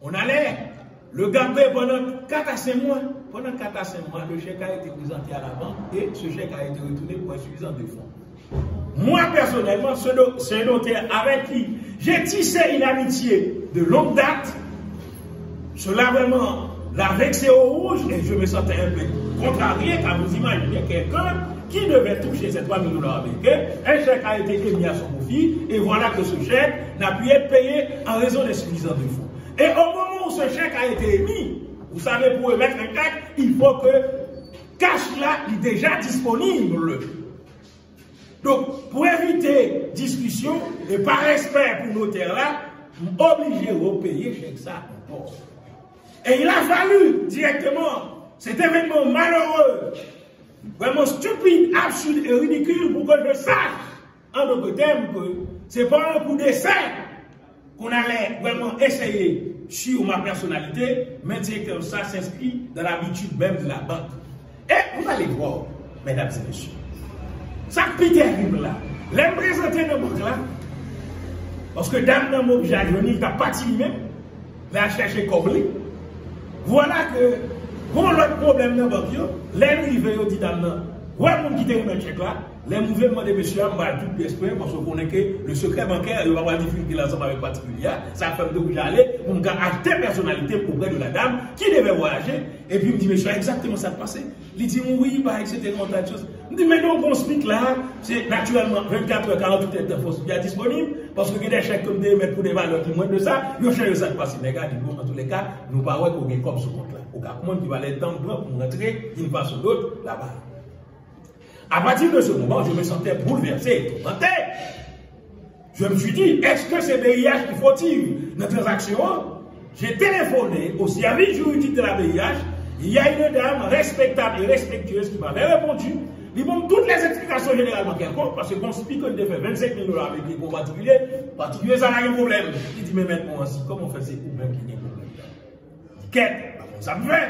On allait le garder pendant 4 à 5 mois. Pendant 4 à 5 mois, le chèque a été présenté à la banque et ce chèque a été retourné pour insuffisance de fonds. Moi, personnellement, ce notaire avec qui j'ai tissé une amitié de longue date, cela vraiment l'a vexé au rouge et je me sentais un peu contrarié car vous imaginez quelqu'un qui devait toucher ces 3 000 $ américains. Un chèque a été émis à son profit et voilà que ce chèque n'a pu être payé en raison d'insuffisance de fonds. Et au moment où ce chèque a été émis, vous savez, pour émettre un chèque, il faut que cash là est déjà disponible. Donc, pour éviter discussion et par respect pour notaire là, obligé de payer chèque ça encore. Et il a fallu directement cet événement malheureux, vraiment stupide, absurde et ridicule pour que je sache, en d'autres termes, que c'est pas un coup d'essai qu'on allait vraiment essayer sur ma personnalité, mais c'est que ça s'inscrit dans l'habitude même de la banque. Et vous allez voir, mesdames et messieurs, ça qui terrible là, les présenter dans la banque là, parce que dame dans mon jargon, t'as parti lui-même, là chercher combler. Voilà que, bon, l'autre problème dans la banque, les rivés, dit dame, ouais, mon qui te remet chèque là, les mouvements de messieurs, on va tout l'esprit parce qu'on connaît que le secret bancaire, il va avoir des difficultés l'ensemble avec particulier. Ça fait que j'allais, on a acheté personnalité auprès de la dame qui devait voyager. Et puis, il me dit, monsieur, exactement ça passé. Il dit, oui, bah, etc. Je dis, mais non, on explique là, c'est naturellement 24 h 48 heures bien disponible, parce que des chèques comme des mettre pour des valeurs qui moins de ça, ils cherchent ça passer. Mais gars, en tous les cas, nous ne pouvons pas qu'on ait comme ce compte là. Au cas où, il va aller temps pour rentrer d'une façon ou l'autre là-bas. À partir de ce moment, je me sentais bouleversé, tourmenté. Je me suis dit, est-ce que c'est BIH qui faut-il notre transaction? J'ai téléphoné au service juridique de la BIH. Il y a une dame respectable et respectueuse qui m'avait répondu. Ils m'ont toutes les explications généralement quelconques, parce que mon speaker devait 25 000 $ avec des bons particuliers, ça n'a rien de problème. Il dit, mais maintenant, comment on fait ces problèmes qui n'y a pas de problème? Qu'est-ce ça me fait?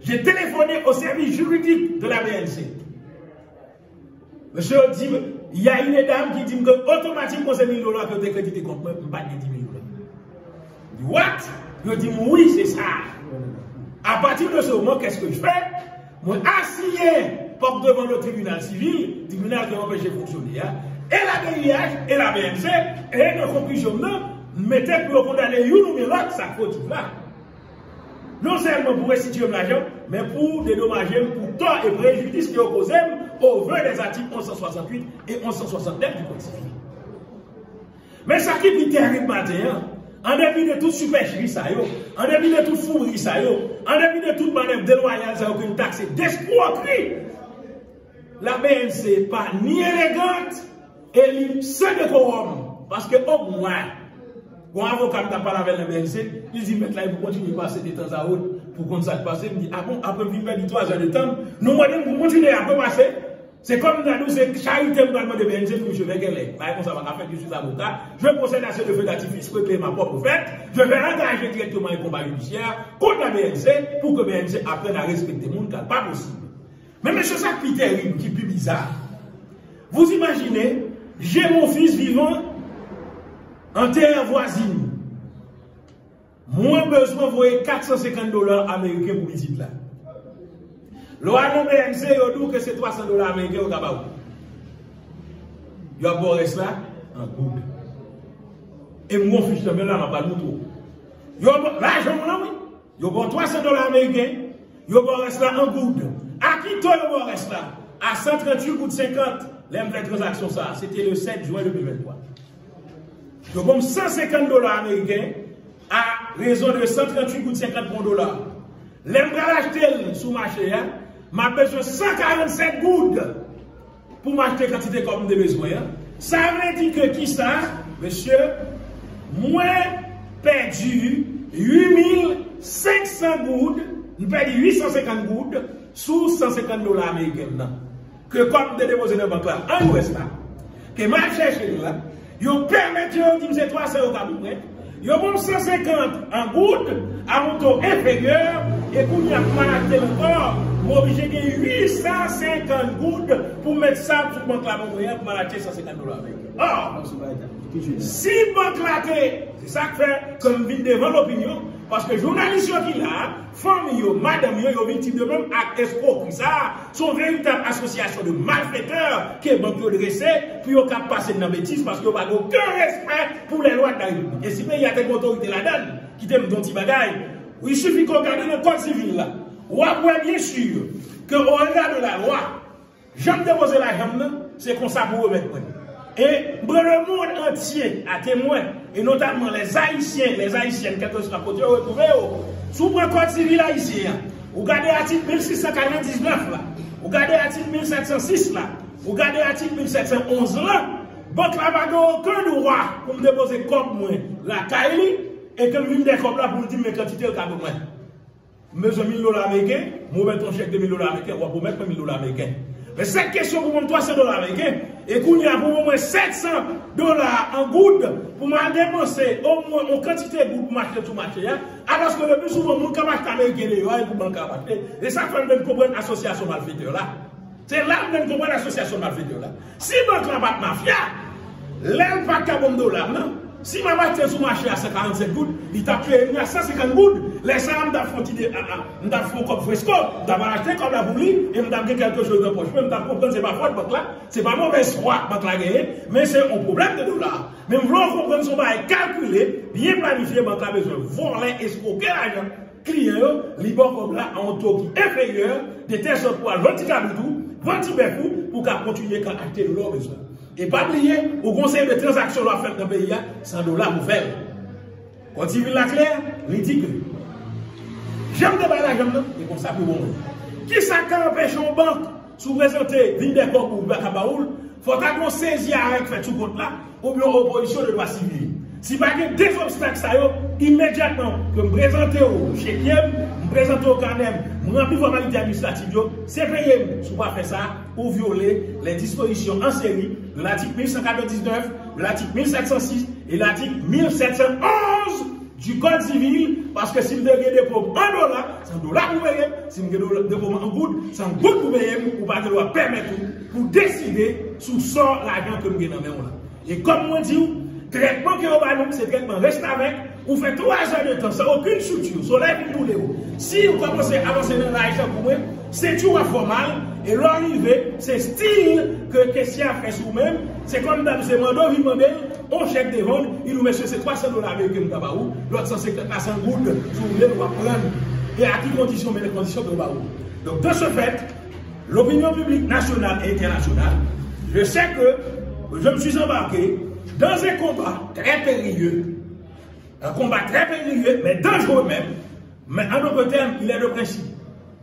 J'ai téléphoné au service juridique de la BNC. Monsieur dit, il y a une dame qui dit que automatiquement c'est 1 000 $ que tu as crédité contre moi, je ne peux pas te 10 000 $. Je dis, what? Je dis, oui, c'est ça. À partir de ce moment, qu'est-ce que je fais? Moi, assigné porte devant le tribunal civil, tribunal qui empêche de fonctionner, et la BIH et la BNC, et de conclusion, mettez pour condamner une ou l'autre, ça faut tout là. Non seulement pour restituer l'argent, mais pour dédommager pour tort et préjudice qui opposent au vœu des articles 1168 et 1169 du Code civil. Mais ça qui est terrible matin, en dépit de toute supercherie, en dépit de toute fourrie, en dépit de toute manœuvre déloyale, ça aucune taxe d'escroquerie, la BNC n'est pas ni élégante et sans décorum. Parce que au moins, quand un avocat m'a parlé avec la BNC, il dit, maintenant, il faut continuer à passer de temps à autre pour qu'on ça passe. Il me dit, ah bon, après, il me dit 3 heures de temps, nous, madame, vous continuez à passer. C'est comme dans nous, c'est charité de BNC pour je vais gagner. Par exemple, ça va faire que je suis avocat, je procède à ce feu d'artifice pour payer ma propre fête, je vais engager directement un combat judiciaire contre la BNC pour que BNC apprenne à respecter le monde, car pas possible. Mais monsieur, ça qui est terrible, qui est plus bizarre. Vous imaginez, j'ai mon fils vivant en terre voisine. Moins besoin de voyer 450 $ américains pour visite là. Loi de BNC, il dit que c'est 300 $ américains au Gabon. Il y a beau rester là, en good. Et mon fils, là, n'a pas de moto. L'argent, oui. Il y a 300 $ américains. Il y a beau rester là, en good. À qui toi, il y a beau rester là? À 138,50 $. Les transactions, ça, c'était le 7 juin 2023. Il y a 150 $ américains à raison de 138,50 $. Les acheter sous marché, m'a besoin 147 gouttes pour m'acheter quantité comme de besoin. Ça veut dire que qui ça, monsieur, moi perdu 8500 gouttes, nous perdu 850 gouttes sous 150 $ américains. Que comme de déposer dans la banque là, en ouest là, que m'a cherché là, ils permettent de dire c'est 300 € à peu près. Ils ont 150 en gouttes à mon taux inférieur et pour y avoir encore, je suis obligé de 850 gouttes pour mettre ça sur mon clavier pour m'acheter 150 $ avec. Or, si banque là, c'est ça que fait comme vient devant l'opinion, parce que journalistes qui là, famille, madame, yo victime de même acte escroquerie, ça, sont véritable association de malfaiteurs qui est banque dressée, puis on cap passer dans la bêtise parce qu'on n'a aucun respect pour les lois de la République. Et si il y a des autorités là-dedans qui t'aiment ton petit bagaille, il suffit qu'on regarde le code civil là. On voit bien sûr que au regard de la loi, j'aime déposer la jambe, c'est qu'on ça pour remettre. Et le monde entier a témoin, et notamment les Haïtiennes, quel que soit côté retrouvé, sous le code civil haïtien, vous regardez l'article 1699 là, vous regardez l'article 1706 là, vous regardez l'article 1711 là, donc là, pas aucun droit pour me déposer comme moi la Kaili, et que je viens des comme là pour me dire mes quantités de cadeau. Monsieur $1000 américains, vous mettez un chèque de $1000 américains, ou vous mettez $1000 américains. Mais cette question pour moi, $300 américains, et qu'on y a pour moi $700 en gouttes pour m'a dépenser au moins une quantité de gouttes pour m'acheter tout marché. Alors que le plus souvent, mon camarade américain est pour banque acheter. Et ça fait que nous comprendre l'association malfaiteur là. C'est là que nous comprendre l'association malfaiteur là. Si banque n'a pas de mafia, l'aile pas de $1, non? Si ma machine sur le marché à 147 gouttes, il t'a payé à 150 gouttes. Les femmes m'ont fait comme fresco, m'ont acheté comme la boulie et m'ont fait quelque chose de poche. M'ont compris, c'est pas faute, banque là, c'est pas mauvaise foi, banque là, mais c'est un problème de dollars. Mais vous voulez comprendre son bail calculé, bien planifié, banque là, besoin voler, escroquer l'argent, client, libre comme là, en taux qui est inférieur, de telle sorte pour aller 20 cabitou, 20 béfou, pour qu'à continuer à acheter de l'or besoin. Et pas oublier, au conseil de transaction à faire dans le pays, $100 pour faire. Quand il vient la claire, il dit que j'aime de la jambe, et comme ça pour bon. Qui ça empêche une banque sous présenter des corps pour Bakabaoul, il faut qu'on saisisse avec fait tout compte là, ou bien opposition de loi civile. Si pas que des obstacles, ça immédiatement, que me présenter au chéquième, me présenter au carnet, me remplir formalité administrative, c'est payé, si vous ne faire ça, pour violer les dispositions en série de l'article 1199, de l'article 1706 et l'article 1711 du Code civil, parce que si vous avez des pauvres $1, $100 pour payer, si vous avez des pauvres en gouttes, c'est un goutte pour payer, pour pas de permettre pour décider sous sort l'argent que vous avez dans la main. Et comme moi dis, traitement que vous avez, c'est traitement reste avec, vous faites 3 heures de temps, sans aucune structure, soleil pour vous. Si vous commencez à avancer dans l'argent pour vous, c'est tout informal, et l'arrivée, c'est style que question a fait sur vous-même, c'est comme dans ce mandat, il demande, on chèque des ventes, il nous met sur ces $300 avec nous tabaou, l'autre 150 à 100 gouttes, si vous voulez, on va prendre, et à quelles conditions, mais les conditions de tabaou. Donc, de ce fait, l'opinion publique nationale et internationale, je sais que je me suis embarqué dans un combat très périlleux, mais dangereux même, mais en d'autres termes, il est le principe.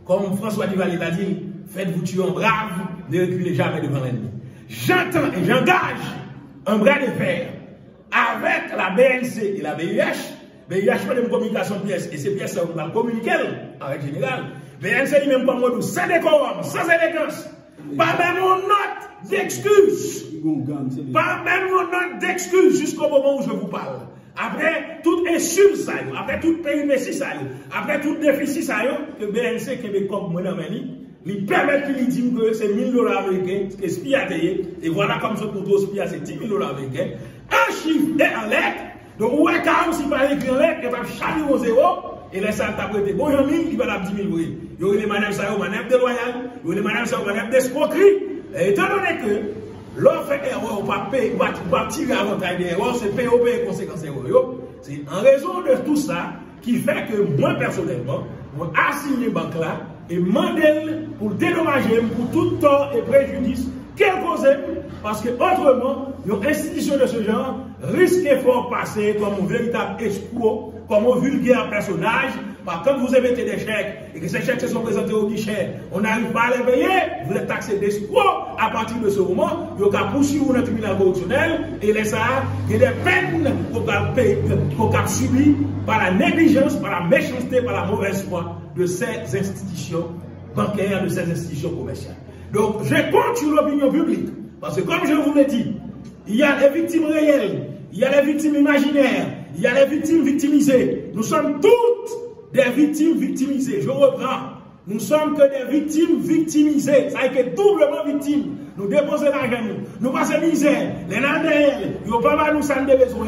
Comme François Duvalier l'a dit, faites-vous tuer en brave, ne reculez jamais devant l'ennemi. J'entends et j'engage un bras de fer avec la BNC et la BIH. BIH fait une communication de pièces, et ces pièces, on va communiquer en règle générale. BNC lui-même comme moi, sans décorum, sans élégance, pas même une note d'excuse. Pas même une note d'excuse jusqu'au moment où je vous parle. Après toute insulte, après tout péripétie, après tout déficit, que BNC Québécois, moi, dans ma ligne, lui permet de lui dire que c'est $1000 américains, que SPI a payé, et voilà comme ce pour tout SPI, c'est $10 000 américains, un chiffre et en lettre, donc, où est quand si par écrit en lettre, il va changer au zéro, et les salles t'apprêter, bon, il va la 10 000 euros. Il y a les madames ça, manœuvre déloyale, il y a les madames ça, manœuvre d'escroquerie, et étant donné que, l'on fait erreur, on va tirer avantage des erreurs, c'est payer les conséquences erreurs. C'est en raison de tout ça qui fait que moi, personnellement, je assigné banque là et mandel pour dédommager pour tout tort et préjudice quel cause, parce que autrement, une institution de ce genre risque fort passer comme un véritable escroc, comme un vulgaire personnage. Quand vous émettez des chèques et que ces chèques se sont présentés au guichet, on n'arrive pas à les payer, vous êtes taxé d'escroc. À partir de ce moment, il y a poursuivre dans le tribunal correctionnel et les ça, il y a des peines qu'on a subies par la négligence, par la méchanceté, par la mauvaise foi de ces institutions bancaires, de ces institutions commerciales. Donc, je compte sur l'opinion publique, parce que comme je vous l'ai dit, il y a les victimes réelles, il y a les victimes imaginaires, il y a les victimes victimisées. Nous sommes toutes des victimes victimisées. Je reprends. Nous sommes que des victimes victimisées. Ça veut dire doublement victimes. nous déposer l'argent, nous passer misère, les landais, ils n'ont pas nous ça de besoin.